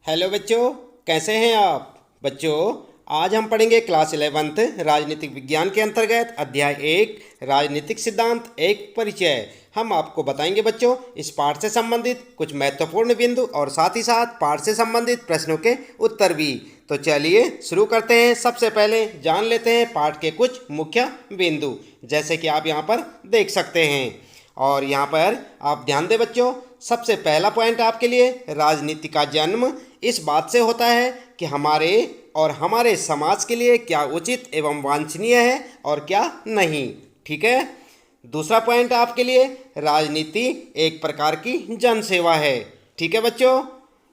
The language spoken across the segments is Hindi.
हेलो बच्चों, कैसे हैं आप बच्चों। आज हम पढ़ेंगे क्लास 11th राजनीतिक विज्ञान के अंतर्गत अध्याय 1 राजनीतिक सिद्धांत एक परिचय। हम आपको बताएंगे बच्चों इस पाठ से संबंधित कुछ महत्वपूर्ण बिंदु और साथ ही साथ पाठ से संबंधित प्रश्नों के उत्तर भी। तो चलिए शुरू करते हैं। सबसे पहले जान लेते हैं पाठ के कुछ मुख्य बिंदु, जैसे कि आप यहाँ पर देख सकते हैं। और यहाँ पर आप ध्यान दें बच्चों, सबसे पहला पॉइंट आपके लिए, राजनीति का जन्म इस बात से होता है कि हमारे और हमारे समाज के लिए क्या उचित एवं वांछनीय है और क्या नहीं। ठीक है। दूसरा पॉइंट आपके लिए, राजनीति एक प्रकार की जन सेवा है। ठीक है बच्चों।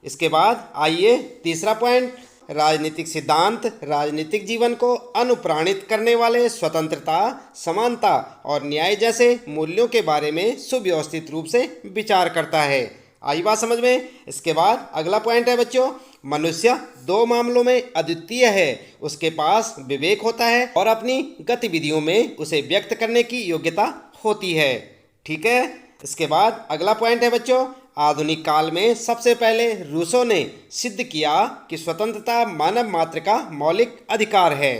इसके बाद आइए तीसरा पॉइंट, राजनीतिक सिद्धांत राजनीतिक जीवन को अनुप्राणित करने वाले स्वतंत्रता, समानता और न्याय जैसे मूल्यों के बारे में सुव्यवस्थित रूप से विचार करता है। आई बात समझ में। इसके बाद अगला पॉइंट है बच्चों, मनुष्य दो मामलों में अद्वितीय है। उसके पास विवेक होता है और अपनी गतिविधियों में उसे व्यक्त करने की योग्यता होती है। ठीक है। इसके बाद अगला पॉइंट है बच्चों, आधुनिक काल में सबसे पहले रूसो ने सिद्ध किया कि स्वतंत्रता मानव मात्र का मौलिक अधिकार है।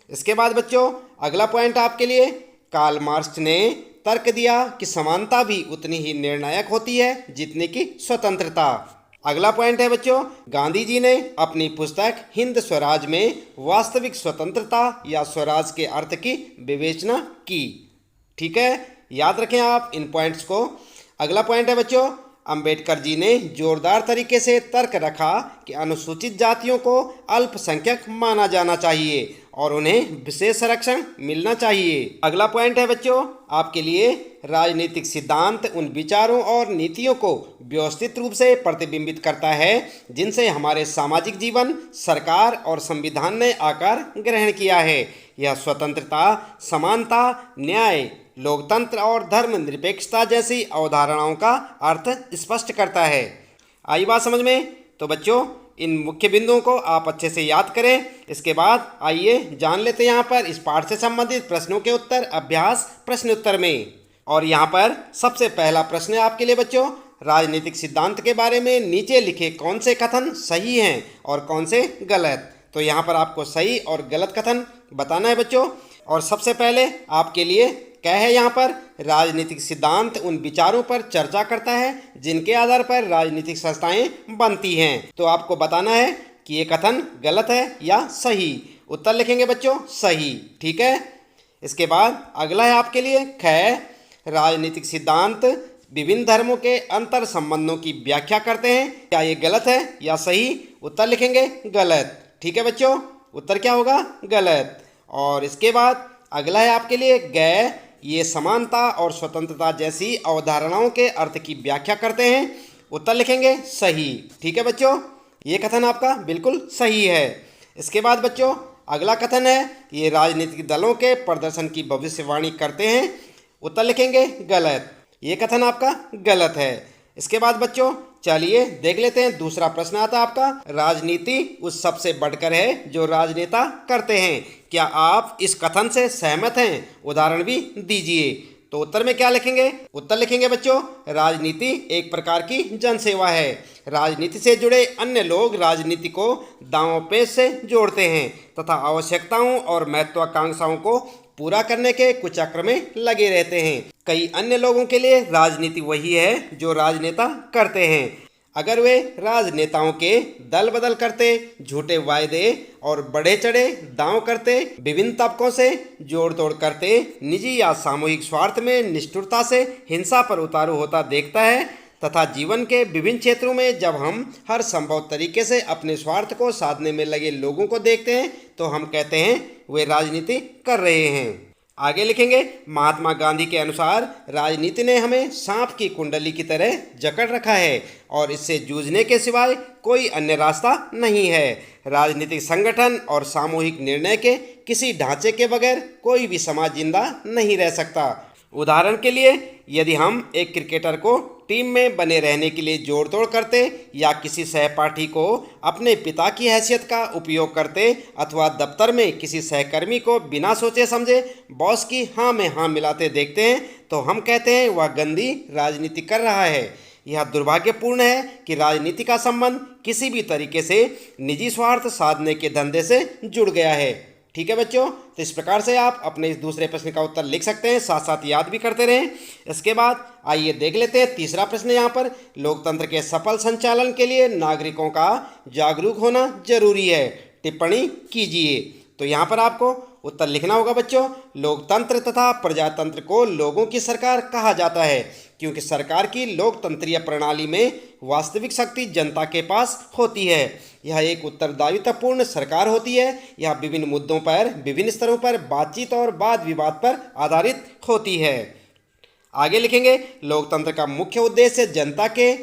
इसके बाद बच्चों अगला पॉइंट आपके लिए, कार्ल मार्क्स ने तर्क दिया कि समानता भी उतनी ही निर्णायक होती है जितनी कि स्वतंत्रता। अगला पॉइंट है बच्चों, गांधी जी ने अपनी पुस्तक हिंद स्वराज में वास्तविक स्वतंत्रता या स्वराज के अर्थ की विवेचना की। ठीक है, याद रखें आप इन पॉइंट्स को। अगला पॉइंट है बच्चों, अंबेडकर जी ने जोरदार तरीके से तर्क रखा कि अनुसूचित जातियों को अल्पसंख्यक माना जाना चाहिए और उन्हें विशेष संरक्षण मिलना चाहिए। अगला पॉइंट है बच्चों आपके लिए, राजनीतिक सिद्धांत उन विचारों और नीतियों को व्यवस्थित रूप से प्रतिबिंबित करता है जिनसे हमारे सामाजिक जीवन, सरकार और संविधान ने आकार ग्रहण किया है। यह स्वतंत्रता, समानता, न्याय, लोकतंत्र और धर्मनिरपेक्षता जैसी अवधारणाओं का अर्थ स्पष्ट करता है। आई बात समझ में। तो बच्चों इन मुख्य बिंदुओं को आप अच्छे से याद करें। इसके बाद आइए जान लेते हैं यहाँ पर इस पाठ से संबंधित प्रश्नों के उत्तर अभ्यास प्रश्न उत्तर में। और यहाँ पर सबसे पहला प्रश्न है आपके लिए बच्चों, राजनीतिक सिद्धांत के बारे में नीचे लिखे कौन से कथन सही हैं और कौन से गलत। तो यहाँ पर आपको सही और गलत कथन बताना है बच्चों। और सबसे पहले आपके लिए क्या है यहाँ पर, राजनीतिक सिद्धांत उन विचारों पर चर्चा करता है जिनके आधार पर राजनीतिक संस्थाएं बनती हैं। तो आपको बताना है कि ये कथन गलत है या सही। उत्तर लिखेंगे बच्चों सही। ठीक है। इसके बाद अगला है आपके लिए ख, राजनीतिक सिद्धांत विभिन्न धर्मों के अंतर संबंधों की व्याख्या करते हैं। क्या ये गलत है या सही। उत्तर लिखेंगे गलत। ठीक है बच्चों, उत्तर क्या होगा, गलत। और इसके बाद अगला है आपके लिए ग, ये समानता और स्वतंत्रता जैसी अवधारणाओं के अर्थ की व्याख्या करते हैं। उत्तर लिखेंगे सही। ठीक है बच्चों, ये कथन आपका बिल्कुल सही है। इसके बाद बच्चों अगला कथन है, ये राजनीतिक दलों के प्रदर्शन की भविष्यवाणी करते हैं। उत्तर लिखेंगे गलत। ये कथन आपका गलत है। इसके बाद बच्चों चलिए देख लेते हैं दूसरा प्रश्न आता है आपका, राजनीति उस सबसे बढ़कर है जो राजनेता करते हैं। क्या आप इस कथन से सहमत हैं। उदाहरण भी दीजिए। तो उत्तर में क्या लिखेंगे। उत्तर लिखेंगे बच्चों, राजनीति एक प्रकार की जनसेवा है। राजनीति से जुड़े अन्य लोग राजनीति को दांव पेच से जोड़ते हैं तथा आवश्यकताओं और महत्वाकांक्षाओं को पूरा करने के कुचक्र में लगे रहते हैं। कई अन्य लोगों के लिए राजनीति वही है जो राजनेता करते हैं। अगर वे राजनेताओं के दल बदल करते, झूठे वायदे और बढ़े चढ़े दांव करते, विभिन्न तबकों से जोड़ तोड़ करते, निजी या सामूहिक स्वार्थ में निष्ठुरता से हिंसा पर उतारू होता देखता है तथा जीवन के विभिन्न क्षेत्रों में जब हम हर संभव तरीके से अपने स्वार्थ को साधने में लगे लोगों को देखते हैं तो हम कहते हैं वे राजनीति कर रहे हैं। आगे लिखेंगे, महात्मा गांधी के अनुसार राजनीति ने हमें सांप की कुंडली की तरह जकड़ रखा है और इससे जूझने के सिवाय कोई अन्य रास्ता नहीं है। राजनीतिक संगठन और सामूहिक निर्णय के किसी ढांचे के बगैर कोई भी समाज जिंदा नहीं रह सकता। उदाहरण के लिए यदि हम एक क्रिकेटर को टीम में बने रहने के लिए जोड़ तोड़ करते या किसी सहपाठी को अपने पिता की हैसियत का उपयोग करते अथवा दफ्तर में किसी सहकर्मी को बिना सोचे समझे बॉस की हाँ में हाँ मिलाते देखते हैं तो हम कहते हैं वह गंदी राजनीति कर रहा है। यह दुर्भाग्यपूर्ण है कि राजनीति का संबंध किसी भी तरीके से निजी स्वार्थ साधने के धंधे से जुड़ गया है। ठीक है बच्चों, तो इस प्रकार से आप अपने इस दूसरे प्रश्न का उत्तर लिख सकते हैं, साथ साथ याद भी करते रहें। इसके बाद आइए देख लेते हैं तीसरा प्रश्न यहाँ पर। लोकतंत्र के सफल संचालन के लिए नागरिकों का जागरूक होना जरूरी है, टिप्पणी कीजिए। तो यहाँ पर आपको उत्तर लिखना होगा बच्चों। लोकतंत्र तथा प्रजातंत्र को लोगों की सरकार कहा जाता है क्योंकि सरकार की लोकतंत्रीय प्रणाली में वास्तविक शक्ति जनता के पास होती है। यह एक उत्तरदायित्वपूर्ण सरकार होती है। यह विभिन्न मुद्दों पर विभिन्न स्तरों पर बातचीत और वाद विवाद पर आधारित होती है। आगे लिखेंगे, लोकतंत्र का मुख्य उद्देश्य जनता के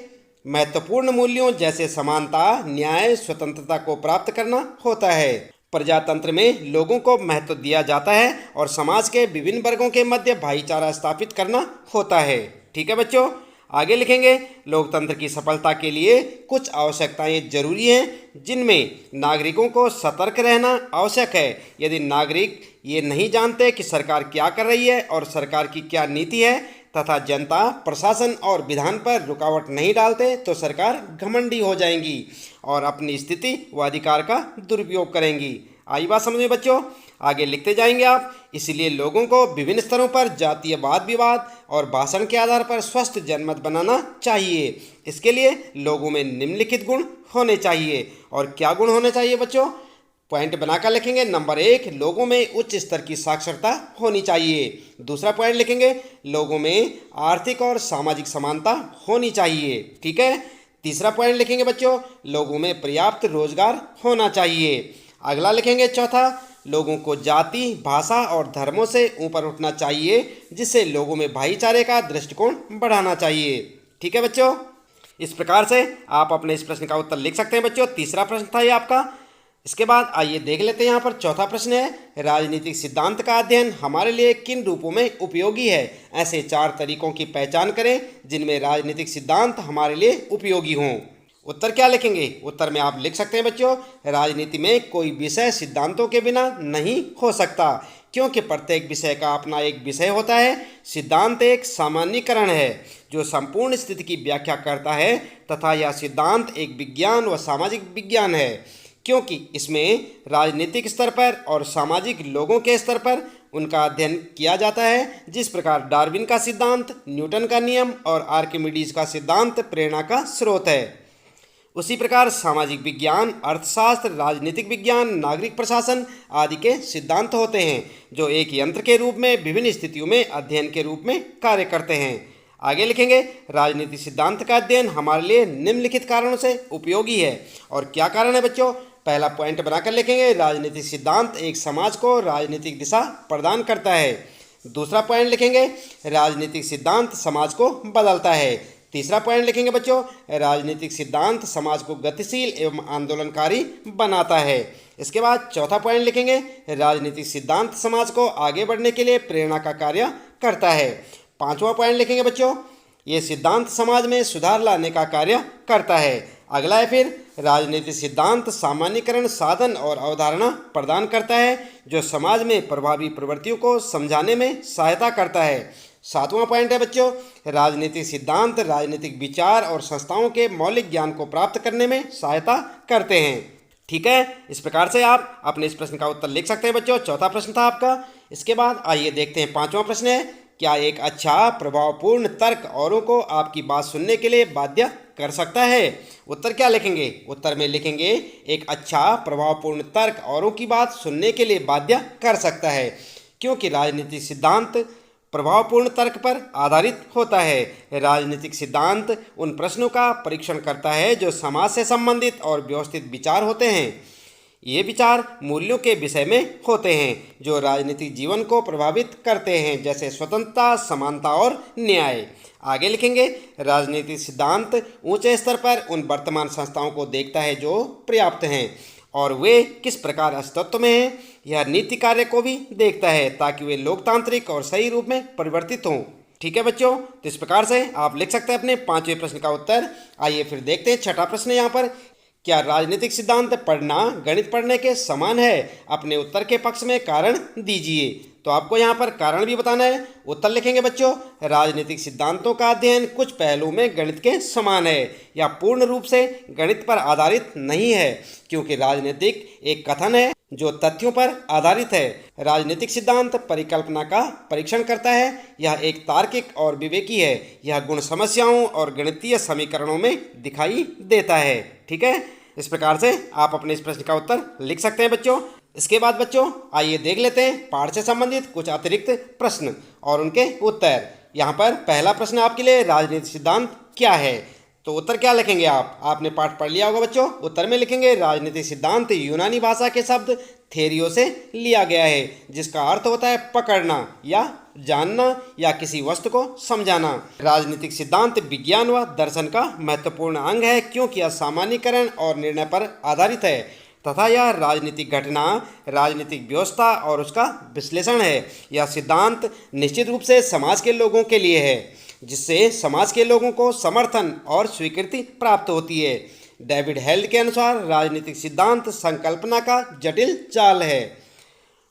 महत्वपूर्ण मूल्यों जैसे समानता, न्याय, स्वतंत्रता को प्राप्त करना होता है। प्रजातंत्र में लोगों को महत्व दिया जाता है और समाज के विभिन्न वर्गों के मध्य भाईचारा स्थापित करना होता है। ठीक है बच्चों, आगे लिखेंगे, लोकतंत्र की सफलता के लिए कुछ आवश्यकताएं जरूरी हैं जिनमें नागरिकों को सतर्क रहना आवश्यक है। यदि नागरिक ये नहीं जानते कि सरकार क्या कर रही है और सरकार की क्या नीति है तथा जनता, प्रशासन और विधान पर रुकावट नहीं डालते तो सरकार घमंडी हो जाएंगी और अपनी स्थिति व अधिकार का दुरुपयोग करेंगी। आई बात समझ में बच्चों? आगे लिखते जाएंगे आप। इसलिए लोगों को विभिन्न स्तरों पर जातीय वाद विवाद और भाषण के आधार पर स्वस्थ जनमत बनाना चाहिए। इसके लिए लोगों में निम्नलिखित गुण होने चाहिए। और क्या गुण होने चाहिए बच्चों? पॉइंट बनाकर लिखेंगे। नंबर 1, लोगों में उच्च स्तर की साक्षरता होनी चाहिए। दूसरा पॉइंट लिखेंगे, लोगों में आर्थिक और सामाजिक समानता होनी चाहिए। ठीक है। तीसरा पॉइंट लिखेंगे बच्चों, लोगों में पर्याप्त रोजगार होना चाहिए। अगला लिखेंगे चौथा, लोगों को जाति, भाषा और धर्मों से ऊपर उठना चाहिए जिससे लोगों में भाईचारे का दृष्टिकोण बढ़ाना चाहिए। ठीक है बच्चों, इस प्रकार से आप अपने इस प्रश्न का उत्तर लिख सकते हैं बच्चों। तीसरा प्रश्न था ये आपका। इसके बाद आइए देख लेते हैं यहाँ पर चौथा प्रश्न है, राजनीतिक सिद्धांत का अध्ययन हमारे लिए किन रूपों में उपयोगी है? ऐसे 4 तरीकों की पहचान करें जिनमें राजनीतिक सिद्धांत हमारे लिए उपयोगी हों। उत्तर क्या लिखेंगे? उत्तर में आप लिख सकते हैं बच्चों, राजनीति में कोई विषय सिद्धांतों के बिना नहीं हो सकता क्योंकि प्रत्येक विषय का अपना एक विषय होता है। सिद्धांत एक सामान्यीकरण है जो संपूर्ण स्थिति की व्याख्या करता है तथा यह सिद्धांत एक विज्ञान व सामाजिक विज्ञान है क्योंकि इसमें राजनीतिक स्तर पर और सामाजिक लोगों के स्तर पर उनका अध्ययन किया जाता है। जिस प्रकार डार्विन का सिद्धांत, न्यूटन का नियम और आर्किमिडीज का सिद्धांत प्रेरणा का स्रोत है, उसी प्रकार सामाजिक विज्ञान, अर्थशास्त्र, राजनीतिक विज्ञान, नागरिक प्रशासन आदि के सिद्धांत होते हैं जो एक यंत्र के रूप में विभिन्न स्थितियों में अध्ययन के रूप में कार्य करते हैं। आगे लिखेंगे, राजनीतिक सिद्धांत का अध्ययन हमारे लिए निम्नलिखित कारणों से उपयोगी है। और क्या कारण है बच्चों? पहला पॉइंट बनाकर लिखेंगे, राजनीतिक सिद्धांत एक समाज को राजनीतिक दिशा प्रदान करता है। दूसरा पॉइंट लिखेंगे, राजनीतिक सिद्धांत समाज को बदलता है। तीसरा पॉइंट लिखेंगे बच्चों, राजनीतिक सिद्धांत समाज को गतिशील एवं आंदोलनकारी बनाता है। इसके बाद चौथा पॉइंट लिखेंगे, राजनीतिक सिद्धांत समाज को आगे बढ़ने के लिए प्रेरणा का कार्य करता है। पांचवा पॉइंट लिखेंगे बच्चों, ये सिद्धांत समाज में सुधार लाने का कार्य करता है। अगला है फिर, राजनीतिक सिद्धांत सामान्यीकरण साधन और अवधारणा प्रदान करता है जो समाज में प्रभावी प्रवृत्तियों को समझाने में सहायता करता है। सातवां पॉइंट है बच्चों, राजनीतिक सिद्धांत राजनीतिक विचार और संस्थाओं के मौलिक ज्ञान को प्राप्त करने में सहायता करते हैं। ठीक है, इस प्रकार से आप अपने इस प्रश्न का उत्तर लिख सकते हैं बच्चों। चौथा प्रश्न था आपका। इसके बाद आइए देखते हैं पांचवा प्रश्न है, क्या एक अच्छा प्रभावपूर्ण तर्क औरों को आपकी बात सुनने के लिए बाध्य कर सकता है? उत्तर क्या लिखेंगे? उत्तर में लिखेंगे, एक अच्छा प्रभावपूर्ण तर्क औरों की बात सुनने के लिए बाध्य कर सकता है क्योंकि राजनीतिक सिद्धांत प्रभावपूर्ण तर्क पर आधारित होता है। राजनीतिक सिद्धांत उन प्रश्नों का परीक्षण करता है जो समाज से संबंधित और व्यवस्थित विचार होते हैं। ये विचार मूल्यों के विषय में होते हैं जो राजनीतिक जीवन को प्रभावित करते हैं, जैसे स्वतंत्रता, समानता और न्याय। आगे लिखेंगे, राजनीतिक सिद्धांत ऊंचे स्तर पर उन वर्तमान संस्थाओं को देखता है जो पर्याप्त हैं और वे किस प्रकार अस्तित्व में हैं। यह नीति कार्य को भी देखता है ताकि वे लोकतांत्रिक और सही रूप में परिवर्तित हों। ठीक है बच्चों, तो इस प्रकार से आप लिख सकते हैं अपने पांचवें प्रश्न का उत्तर। आइए फिर देखते हैं छठा प्रश्न यहाँ पर, क्या राजनीतिक सिद्धांत पढ़ना गणित पढ़ने के समान है? अपने उत्तर के पक्ष में कारण दीजिए। तो आपको यहाँ पर कारण भी बताना है। उत्तर लिखेंगे बच्चों, राजनीतिक सिद्धांतों का अध्ययन कुछ पहलू में गणित के समान है या पूर्ण रूप से गणित पर आधारित नहीं है, क्योंकि राजनीतिक एक कथन है जो तथ्यों पर आधारित है। राजनीतिक सिद्धांत परिकल्पना का परीक्षण करता है। यह एक तार्किक और विवेकी है। यह गुण समस्याओं और गणितीय समीकरणों में दिखाई देता है। ठीक है, इस प्रकार से आप अपने इस प्रश्न का उत्तर लिख सकते हैं बच्चों। इसके बाद बच्चों आइए देख लेते हैं पाठ से संबंधित कुछ अतिरिक्त प्रश्न और उनके उत्तर। यहाँ पर पहला प्रश्न आपके लिए, राजनीतिक सिद्धांत क्या है? तो उत्तर क्या लिखेंगे आप? आपने पाठ पढ़ लिया होगा बच्चों। उत्तर में लिखेंगे राजनीतिक सिद्धांत यूनानी भाषा के शब्द थेरियो से लिया गया है, जिसका अर्थ होता है पकड़ना या जानना या किसी वस्तु को समझाना। राजनीतिक सिद्धांत विज्ञान व दर्शन का महत्वपूर्ण अंग है, क्योंकि यह सामान्यीकरण और निर्णय पर आधारित है तथा यह राजनीतिक घटना, राजनीतिक व्यवस्था और उसका विश्लेषण है। यह सिद्धांत निश्चित रूप से समाज के लोगों के लिए है, जिससे समाज के लोगों को समर्थन और स्वीकृति प्राप्त होती है। डेविड हेल्ड के अनुसार राजनीतिक सिद्धांत संकल्पना का जटिल जाल है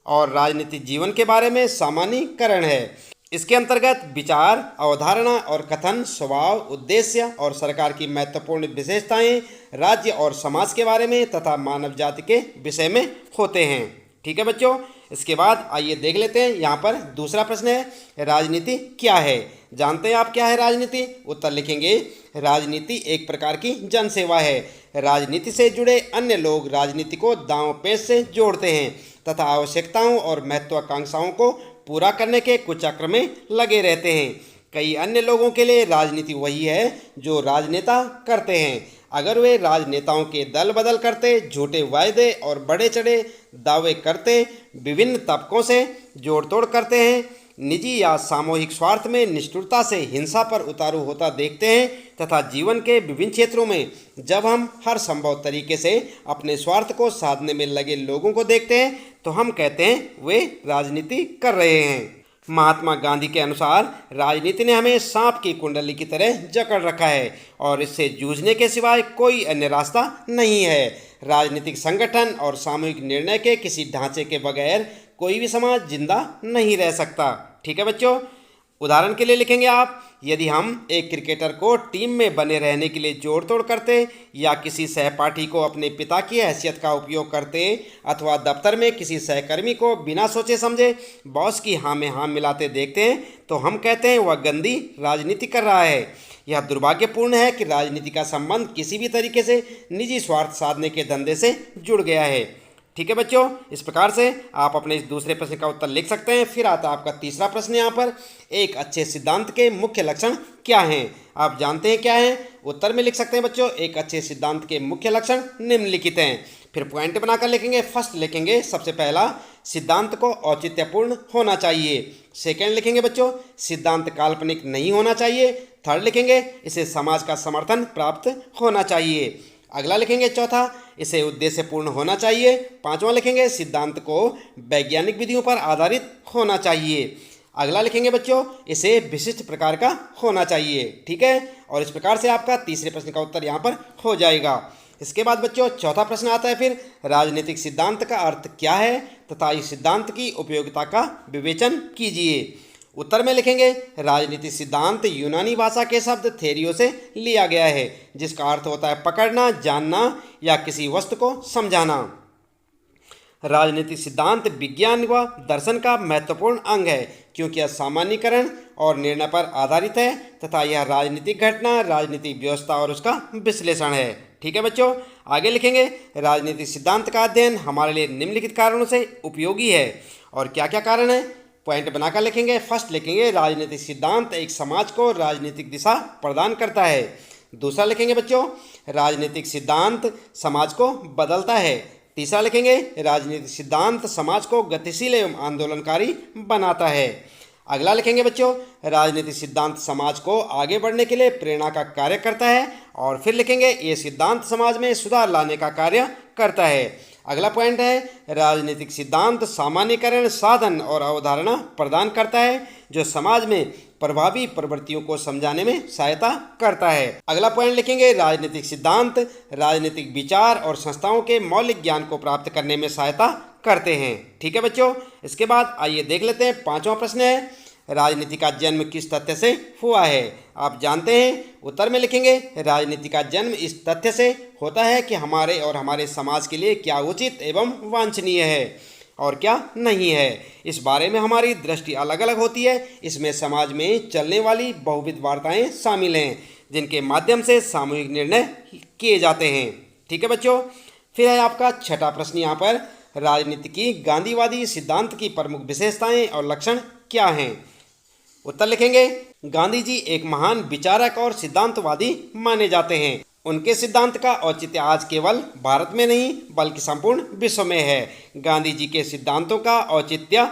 और राजनीतिक जीवन के बारे में सामान्यीकरण है। इसके अंतर्गत विचार, अवधारणा और कथन, स्वभाव, उद्देश्य और सरकार की महत्वपूर्ण विशेषताएं, राज्य और समाज के बारे में तथा मानव जाति के विषय में होते हैं। ठीक है बच्चों, इसके बाद आइए देख लेते हैं। यहाँ पर दूसरा प्रश्न है, राजनीति क्या है? जानते हैं आप क्या है राजनीति? उत्तर लिखेंगे, राजनीति एक प्रकार की जनसेवा है। राजनीति से जुड़े अन्य लोग राजनीति को दांव पेच से जोड़ते हैं तथा आवश्यकताओं और महत्वाकांक्षाओं को पूरा करने के कुचक्र में लगे रहते हैं। कई अन्य लोगों के लिए राजनीति वही है जो राजनेता करते हैं। अगर वे राजनेताओं के दल बदल करते, झूठे वायदे और बड़े चढ़े दावे करते, विभिन्न तबकों से जोड़ तोड़ करते हैं, निजी या सामूहिक स्वार्थ में निष्ठुरता से हिंसा पर उतारू होता देखते हैं तथा जीवन के विभिन्न क्षेत्रों में जब हम हर संभव तरीके से अपने स्वार्थ को साधने में लगे लोगों को देखते हैं, तो हम कहते हैं वे राजनीति कर रहे हैं। महात्मा गांधी के अनुसार राजनीति ने हमें सांप की कुंडली की तरह जकड़ रखा है और इससे जूझने के सिवाय कोई अन्य रास्ता नहीं है। राजनीतिक संगठन और सामूहिक निर्णय के किसी ढांचे के बगैर कोई भी समाज जिंदा नहीं रह सकता। ठीक है बच्चों, उदाहरण के लिए लिखेंगे आप, यदि हम एक क्रिकेटर को टीम में बने रहने के लिए जोड़ तोड़ करते या किसी सहपाठी को अपने पिता की हैसियत का उपयोग करते अथवा दफ्तर में किसी सहकर्मी को बिना सोचे समझे बॉस की हाँ में हाँ मिलाते देखते हैं, तो हम कहते हैं वह गंदी राजनीति कर रहा है। यह दुर्भाग्यपूर्ण है कि राजनीति का संबंध किसी भी तरीके से निजी स्वार्थ साधने के धंधे से जुड़ गया है। ठीक है बच्चों, इस प्रकार से आप अपने इस दूसरे प्रश्न का उत्तर लिख सकते हैं। फिर आता है आपका तीसरा प्रश्न। यहाँ पर एक अच्छे सिद्धांत के मुख्य लक्षण क्या हैं? आप जानते हैं क्या हैं? उत्तर में लिख सकते हैं बच्चों, एक अच्छे सिद्धांत के मुख्य लक्षण निम्नलिखित हैं। फिर पॉइंट बनाकर लिखेंगे। फर्स्ट लिखेंगे, सबसे पहला, सिद्धांत को औचित्यपूर्ण होना चाहिए। सेकेंड लिखेंगे बच्चों, सिद्धांत काल्पनिक नहीं होना चाहिए। थर्ड लिखेंगे, इसे समाज का समर्थन प्राप्त होना चाहिए। अगला लिखेंगे चौथा, इसे उद्देश्यपूर्ण होना चाहिए। पांचवां लिखेंगे, सिद्धांत को वैज्ञानिक विधियों पर आधारित होना चाहिए। अगला लिखेंगे बच्चों, इसे विशिष्ट प्रकार का होना चाहिए। ठीक है, और इस प्रकार से आपका तीसरे प्रश्न का उत्तर यहाँ पर हो जाएगा। इसके बाद बच्चों चौथा प्रश्न आता है, फिर राजनीतिक सिद्धांत का अर्थ क्या है तथा इस सिद्धांत की उपयोगिता का विवेचन कीजिए। उत्तर में लिखेंगे, राजनीतिक सिद्धांत यूनानी भाषा के शब्द थेरियो से लिया गया है, जिसका अर्थ होता है पकड़ना, जानना या किसी वस्तु को समझाना। राजनीतिक सिद्धांत विज्ञान व दर्शन का महत्वपूर्ण अंग है, क्योंकि यह सामान्यीकरण और निर्णय पर आधारित है तथा यह राजनीतिक घटना, राजनीतिक व्यवस्था और उसका विश्लेषण है। ठीक है बच्चों, आगे लिखेंगे, राजनीतिक सिद्धांत का अध्ययन हमारे लिए निम्नलिखित कारणों से उपयोगी है। और क्या क्या कारण है? पॉइंट बनाकर लिखेंगे। फर्स्ट लिखेंगे, राजनीतिक सिद्धांत एक समाज को राजनीतिक दिशा प्रदान करता है। दूसरा लिखेंगे बच्चों, राजनीतिक सिद्धांत समाज को बदलता है। तीसरा लिखेंगे, राजनीतिक सिद्धांत समाज को गतिशील एवं आंदोलनकारी बनाता है। अगला लिखेंगे बच्चों, राजनीतिक सिद्धांत समाज को आगे बढ़ने के लिए प्रेरणा का कार्य करता है। और फिर लिखेंगे, ये सिद्धांत समाज में सुधार लाने का कार्य करता है। अगला पॉइंट है राजनीतिक सिद्धांत सामान्यकरण साधन और अवधारणा प्रदान करता है जो समाज में प्रभावी प्रवृत्तियों को समझाने में सहायता करता है। अगला पॉइंट लिखेंगे राजनीतिक सिद्धांत राजनीतिक विचार और संस्थाओं के मौलिक ज्ञान को प्राप्त करने में सहायता करते हैं। ठीक है बच्चों, इसके बाद आइए देख लेते हैं पांचवा प्रश्न है राजनीति का जन्म किस तथ्य से हुआ है। आप जानते हैं उत्तर में लिखेंगे राजनीति का जन्म इस तथ्य से होता है कि हमारे और हमारे समाज के लिए क्या उचित एवं वांछनीय है और क्या नहीं है। इस बारे में हमारी दृष्टि अलग अलग होती है। इसमें समाज में चलने वाली बहुविध वार्ताएं शामिल हैं जिनके माध्यम से सामूहिक निर्णय किए जाते हैं। ठीक है बच्चों, फिर है आपका छठा प्रश्न यहाँ पर राजनीति की गांधीवादी सिद्धांत की प्रमुख विशेषताएं और लक्षण क्या हैं। उत्तर लिखेंगे गांधी जी एक महान विचारक और सिद्धांतवादी माने जाते हैं। उनके सिद्धांत का औचित्य आज केवल भारत में नहीं बल्कि संपूर्ण विश्व में है। गांधी जी के सिद्धांतों का औचित्य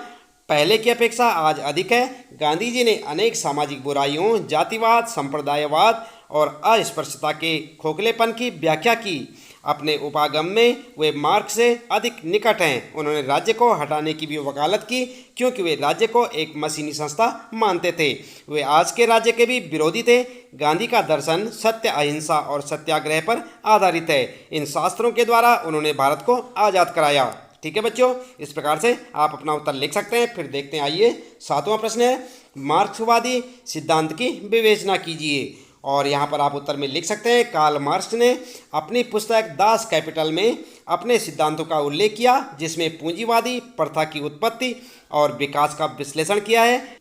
पहले की अपेक्षा आज अधिक है। गांधी जी ने अनेक सामाजिक बुराइयों, जातिवाद, संप्रदायवाद और अस्पृश्यता के खोखलेपन की व्याख्या की। अपने उपागम में वे मार्क्स से अधिक निकट हैं। उन्होंने राज्य को हटाने की भी वकालत की क्योंकि वे राज्य को एक मशीनी संस्था मानते थे। वे आज के राज्य के भी विरोधी थे। गांधी का दर्शन सत्य, अहिंसा और सत्याग्रह पर आधारित है। इन शास्त्रों के द्वारा उन्होंने भारत को आज़ाद कराया। ठीक है बच्चों, इस प्रकार से आप अपना उत्तर लिख सकते हैं। फिर देखते हैं, आइए सातवां प्रश्न है मार्क्सवादी सिद्धांत की विवेचना कीजिए। और यहाँ पर आप उत्तर में लिख सकते हैं कार्ल मार्क्स ने अपनी पुस्तक दास कैपिटल में अपने सिद्धांतों का उल्लेख किया जिसमें पूंजीवादी प्रथा की उत्पत्ति और विकास का विश्लेषण किया है।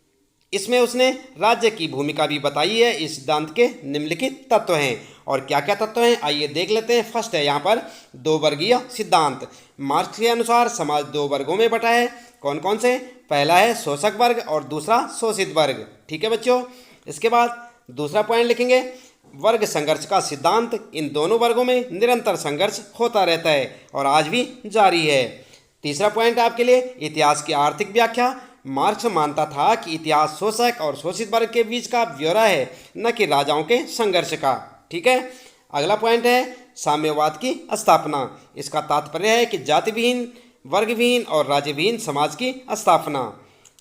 इसमें उसने राज्य की भूमिका भी बताई है। इस सिद्धांत के निम्नलिखित तत्व हैं और क्या क्या तत्व हैं आइए देख लेते हैं। फर्स्ट है यहाँ पर दो वर्गीय सिद्धांत। मार्क्स के अनुसार समाज दो वर्गों में बटा है। कौन कौन से? पहला है शोषक वर्ग और दूसरा शोषित वर्ग। ठीक है बच्चों, इसके बाद दूसरा पॉइंट लिखेंगे वर्ग संघर्ष का सिद्धांत। इन दोनों वर्गों में निरंतर संघर्ष होता रहता है और आज भी जारी है। तीसरा पॉइंट आपके लिए इतिहास की आर्थिक व्याख्या। मार्क्स मानता था कि इतिहास शोषक और शोषित वर्ग के बीच का ब्यौरा है, न कि राजाओं के संघर्ष का। ठीक है, अगला पॉइंट है साम्यवाद की स्थापना। इसका तात्पर्य है कि जाति विहीन, वर्ग विहीन और राज्य विहीन समाज की स्थापना।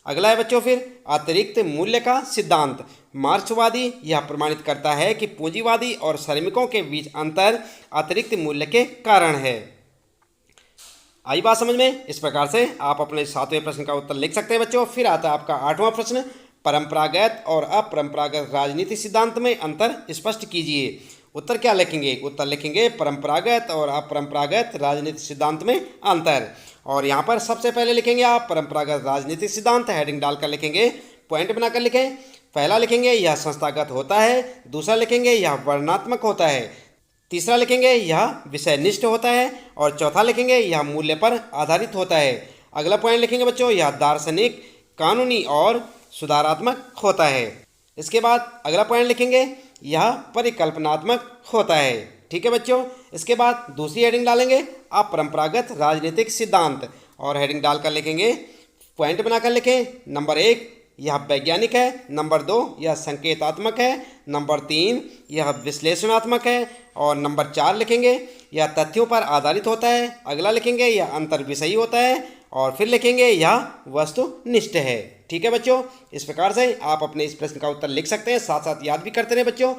अगला है बच्चों फिर अतिरिक्त मूल्य का सिद्धांत। मार्क्सवादी यह प्रमाणित करता है कि पूंजीवादी और श्रमिकों के बीच अंतर अतिरिक्त मूल्य के कारण है। आई बात समझ में? इस प्रकार से आप अपने सातवें प्रश्न का उत्तर लिख सकते हैं बच्चों। फिर आता है आपका आठवां प्रश्न परंपरागत और अपरंपरागत राजनीतिक सिद्धांत में अंतर स्पष्ट कीजिए। उत्तर क्या लिखेंगे? उत्तर लिखेंगे परंपरागत और अपरंपरागत राजनीतिक सिद्धांत में अंतर। और यहाँ पर सबसे पहले लिखेंगे आप परंपरागत राजनीतिक सिद्धांत, हेडिंग डालकर लिखेंगे, पॉइंट बनाकर लिखें। पहला लिखेंगे यह संस्थागत होता है, दूसरा लिखेंगे यह वर्णनात्मक होता है, तीसरा लिखेंगे यह विषयनिष्ठ होता है और चौथा लिखेंगे यह मूल्य पर आधारित होता है। अगला पॉइंट लिखेंगे बच्चों यह दार्शनिक, कानूनी और सुधारात्मक होता है। इसके बाद अगला पॉइंट लिखेंगे यह परिकल्पनात्मक होता है। ठीक है बच्चों, इसके बाद दूसरी हेडिंग डालेंगे अपरंपरागत राजनीतिक सिद्धांत और हेडिंग डालकर लिखेंगे, पॉइंट बनाकर लिखें। नंबर 1 यह वैज्ञानिक है, नंबर 2 यह संकेतात्मक है, नंबर 3 यह विश्लेषणात्मक है और नंबर 4 लिखेंगे यह तथ्यों पर आधारित होता है। अगला लिखेंगे यह अंतर विषयी होता है और फिर लिखेंगे यह वस्तुनिष्ठ है। ठीक है बच्चों, इस प्रकार से आप अपने इस प्रश्न का उत्तर लिख सकते हैं, साथ साथ याद भी करते रहे बच्चों।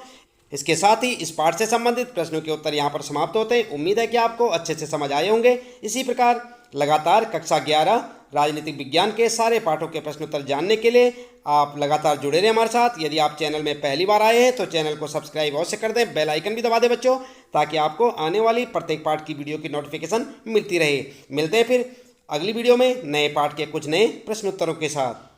इसके साथ ही इस पाठ से संबंधित प्रश्नों के उत्तर यहाँ पर समाप्त होते हैं। उम्मीद है कि आपको अच्छे से समझ आए होंगे। इसी प्रकार लगातार कक्षा 11 राजनीतिक विज्ञान के सारे पाठों के प्रश्नोत्तर जानने के लिए आप लगातार जुड़े रहें हमारे साथ। यदि आप चैनल में पहली बार आए हैं तो चैनल को सब्सक्राइब अवश्य कर दें, बेल आइकन भी दबा दें बच्चों, ताकि आपको आने वाली प्रत्येक पाठ की वीडियो की नोटिफिकेशन मिलती रहे। मिलते हैं फिर अगली वीडियो में नए पाठ के कुछ नए प्रश्नोत्तरों के साथ।